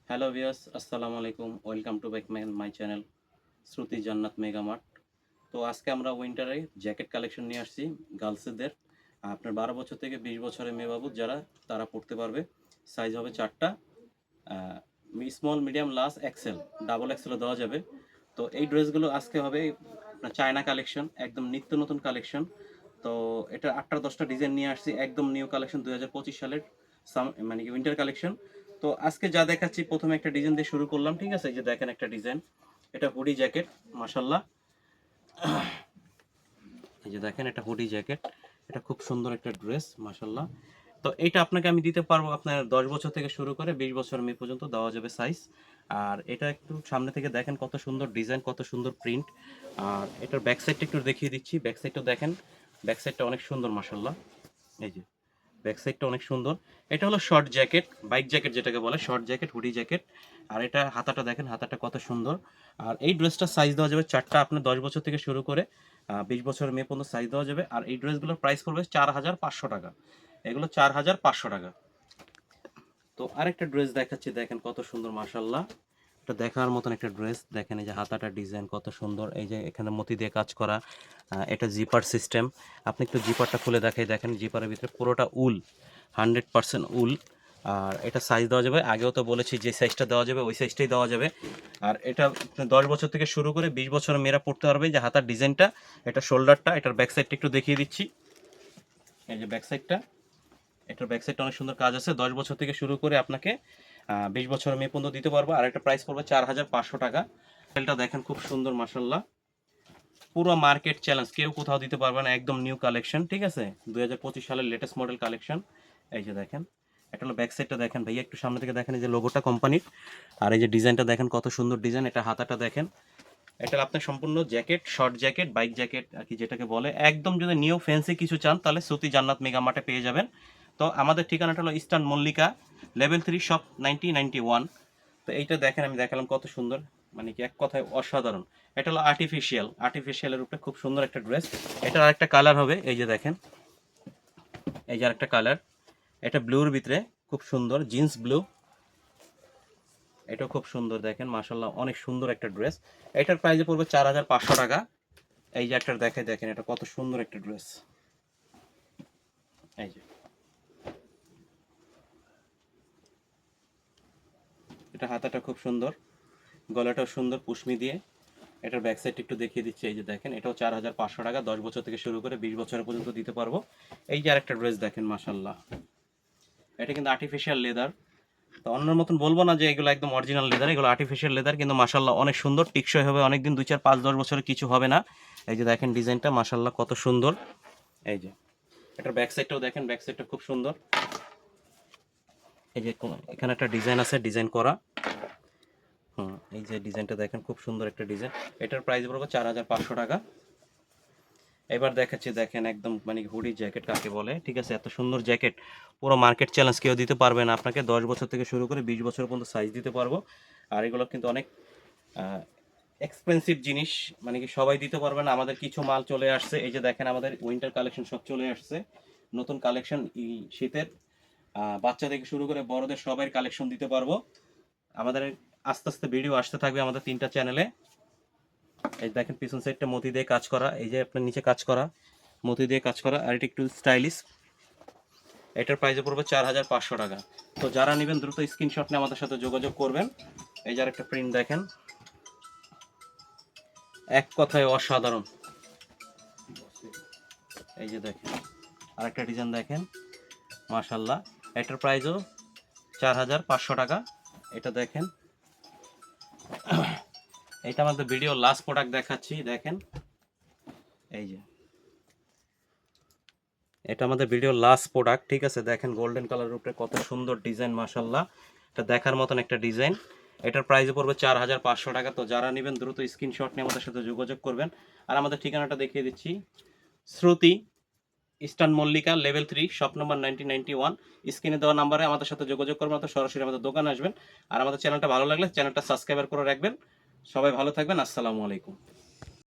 Hello viewers, আসসালামু আলাইকুম। Welcome to back my channel Shruti Jannat mega mart. তো আজকে আমরা উইন্টারে জ্যাকেট কালেকশন নিয়ে আসছি গার্লসদের। আপনার 12 বছর থেকে 20 বছরের মেয়ে বাবু যারা তারা পড়তে পারবে। সাইজ হবে 4টা, small, medium, large, XL, double এক্সেলও দেওয়া যাবে। তো এই ড্রেসগুলো আজকে হবে আপনার চায়না কালেকশন, একদম নিত্য নতুন কালেকশন। তো এটা 8টা 10টা ডিজাইন নিয়ে আসছি, একদম নিউ কালেকশন 2025 সালের মানে কি উইন্টার কালেকশন। তো আজকে যা দেখাচ্ছি, প্রথমে একটা ডিজাইন দিয়ে শুরু করলাম, ঠিক আছে? এই যে দেখেন একটা ডিজাইন, এটা হুডি জ্যাকেট, মাশাল্লাহ। এই যে দেখেন এটা হুডি জ্যাকেট, এটা খুব সুন্দর একটা ড্রেস, মাশাল্লাহ। তো এইটা আপনাকে আমি দিতে পারবো আপনার 10 বছর থেকে শুরু করে 20 বছর মেয়ে পর্যন্ত দেওয়া যাবে সাইজ। আর এটা একটু সামনে থেকে দেখেন কত সুন্দর ডিজাইন, কত সুন্দর প্রিন্ট। আর এটার ব্যাক সাইডটা একটু দেখিয়ে দিচ্ছি, ব্যাক সাইডটা দেখেন, ব্যাক সাইডটা অনেক সুন্দর, মাশাল্লাহ। এই যে ব্যাক সাইডটা অনেক সুন্দর। এটা হলো শর্ট জ্যাকেট, বাইক জ্যাকেট যেটাকে বলে, শর্ট জ্যাকেট, হুডি জ্যাকেট। আর এটা হাতাটা দেখেন, হাতাটা কত সুন্দর। আর এই ড্রেসটার সাইজ দেওয়া যাবে 4টা, আপনার 10 বছর থেকে শুরু করে 20 বছরের মেয়ে পর্যন্ত সাইজ দেওয়া যাবে। আর এই ড্রেসগুলোর প্রাইস পড়বে 4500 টাকা, এগুলো 4500 টাকা। তো আরেকটা ড্রেস দেখাচ্ছি, দেখেন কত সুন্দর, মাশাল্লাহ। এটা দেখার মতন একটা ড্রেস, দেখেন এই যে হাতাটা ডিজাইন কত সুন্দর, এই যে এখানে মতি দিয়ে কাজ করা। এটা জিপার সিস্টেম। আপনি একটু জিপারটা খুলে দেখাই, দেখেন জিপারের ভিতরে পুরোটা উল, 100% উল। আর এটা সাইজ দেওয়া যাবে, আগেও তো বলেছি যে সাইজটা দেওয়া যাবে ওই সাইজটাই দেওয়া যাবে। আর এটা 10 বছর থেকে শুরু করে 20 বছরের মেয়েরা পড়তে পারবে। যে হাতার ডিজাইনটা, এটা শোল্ডারটা, এটার ব্যাক সাইডটা একটু দেখিয়ে দিচ্ছি। এই যে ব্যাক সাইডটা, এটার ব্যাক সাইডটা অনেক সুন্দর কাজ আছে। 10 বছর থেকে শুরু করে আপনাকে 20 বছরের মেয়ে পর্যন্ত দিতে পারবো। আর একটা প্রাইস পড়বে 4500 টাকা। এটা দেখেন খুব সুন্দর, মাশাল্লাহ। পুরো মার্কেট চ্যালেঞ্জ, কেউ কোথাও দিতে পারবে না, একদম নিউ কালেকশন, ঠিক আছে? 2025 সালের লেটেস্ট মডেল কালেকশন। এই যে দেখেন, এটা হলো ব্যাক সাইডটা, দেখেন ভাইয়া একটু সামনে থেকে দেখেন, এই যে লোগোটা কোম্পানির। আর এই যে ডিজাইনটা দেখেন কত সুন্দর ডিজাইন, এটা হাতাটা দেখেন। এটা আপনার সম্পূর্ণ jacket, short jacket, bike jacket আর কি যেটাকে বলে। একদম যদি নিউ ফ্যান্সি কিছু চান তাহলে শ্রুতি জান্নাত মেগা মার্টে পেয়ে যাবেন। তো আমাদের ঠিকানাটা হলো ইস্টার্ন মল্লিকা, লেভেল 3, শপ 9091। তো এইটা দেখেন, আমি দেখালাম কত সুন্দর, মানে কি এক কথায় অসাধারণ। এটা হলো আর্টিফিশিয়ালের উপরে খুব সুন্দর একটা ড্রেস। এটার আরেকটা কালার হবে, এই যে দেখেন, এই যে আরেকটা কালার, এটা ব্লুর ভিতরে খুব সুন্দর, জিন্স ব্লু। এটাও খুব সুন্দর, দেখেন মাশাল্লাহ, অনেক সুন্দর একটা ড্রেস। এটার প্রাইসে পড়বে 4500 টাকা। এই যে একটা দেখে, দেখেন এটা কত সুন্দর একটা ড্রেস। এই যে এটা হাতাটা খুব সুন্দর, গলাটাও সুন্দর পুশমি দিয়ে। এটার ব্যাক সাইড একটু দেখিয়ে দিচ্ছি, এই যে দেখেন, এটাও 4500 টাকা। 10 বছর থেকে শুরু করে 20 বছর পর্যন্ত দিতে পারবো। এই যে আরেকটা ড্রেস দেখেন, মাশাল্লাহ, এটা কিন্তু আর্টিফিশিয়াল লেদার। তো অন্যের মতন বলবো না যে এগুলো একদম অরিজিনাল লেদার, এগুলো আর্টিফিশিয়াল লেদার, কিন্তু মাশাল্লাহ অনেক সুন্দর, টিকসই হবে অনেকদিন, 2 4 5 10 বছরে কিছু হবে না। এই যে দেখেন ডিজাইনটা, মাশাল্লাহ কত সুন্দর। এই যে এটার ব্যাক সাইডটাও দেখেন, ব্যাক সাইডটা খুব সুন্দর। এই যে এখানে একটা ডিজাইন আছে, ডিজাইন করা। এই যে ডিজাইনটা দেখেন, খুব সুন্দর একটা ডিজাইন। এটার প্রাইস পড়বে 4500 টাকা। এবার দেখাচ্ছি, দেখেন একদম মানে হুডি জ্যাকেট কাকে বলে, ঠিক আছে? এত সুন্দর জ্যাকেট, পুরো মার্কেট চ্যালেঞ্জ, কেউ দিতে পারবে না আপনাকে। 10 বছর থেকে শুরু করে 20 বছর পর্যন্ত সাইজ দিতে পারবো। আর এগুলো কিন্তু অনেক এক্সপেন্সিভ জিনিস, মানে কি সবাই দিতে পারবে না। আমাদের কিছু মাল চলে আসছে, এই যে দেখেন আমাদের উইন্টার কালেকশন সব চলে আসছে, নতুন কালেকশন। শীতের বাচ্চা থেকে শুরু করে বড়দের সবাই কালেকশন দিতে পারবো। আমাদের আস্তে আস্তে ভিডিও আসতে থাকবে আমাদের 3টা চ্যানেলে। এই দেখেন পিছন সাইডটা মতি দিয়ে কাজ করা, এই যে আপনার নিচে কাজ করা, মতি দিয়ে কাজ করা। আর এটা একটু স্টাইলিশ। এটার প্রাইসে পড়বে 4500 টাকা। তো যারা নেবেন দ্রুত স্ক্রিনশট নিয়ে আমাদের সাথে যোগাযোগ করবেন। এই যে একটা প্রিন্ট দেখেন, এক কথায় অসাধারণ। এই যে দেখেন আরেকটা ডিজাইন দেখেন, মাশাল্লাহ। এটার প্রাইসও 4500 টাকা। এটা দেখেন, এটা আমাদের ভিডিও লাস্ট প্রোডাক্ট দেখাচ্ছি, দেখেন। এই যে এটা আমাদের ভিডিও লাস্ট প্রোডাক্ট, ঠিক আছে? দেখেন গোল্ডেন কালারের উপরে কত সুন্দর ডিজাইন, মাশাল্লাহ। এটা দেখার মতন একটা ডিজাইন। এটার প্রাইস পড়বে 4500 টাকা। তো যারা নেবেন দ্রুত স্ক্রিনশট নিয়ে আমাদের সাথে যোগাযোগ করবেন। আর আমাদের ঠিকানাটা দেখিয়ে দিচ্ছি, Shruti, eastern Mallika, level 3, shop number 9091। স্ক্রিনে দেওয়া নাম্বারে আমাদের সাথে যোগাযোগ করবেন, অথবা সরাসরি আমাদের দোকানে আসবেন। আর আমাদের চ্যানেলটা ভালো লাগলে চ্যানেলটা সাবস্ক্রাইব করে রাখবেন। সবাই ভালো থাকবেন, আসসালামু আলাইকুম।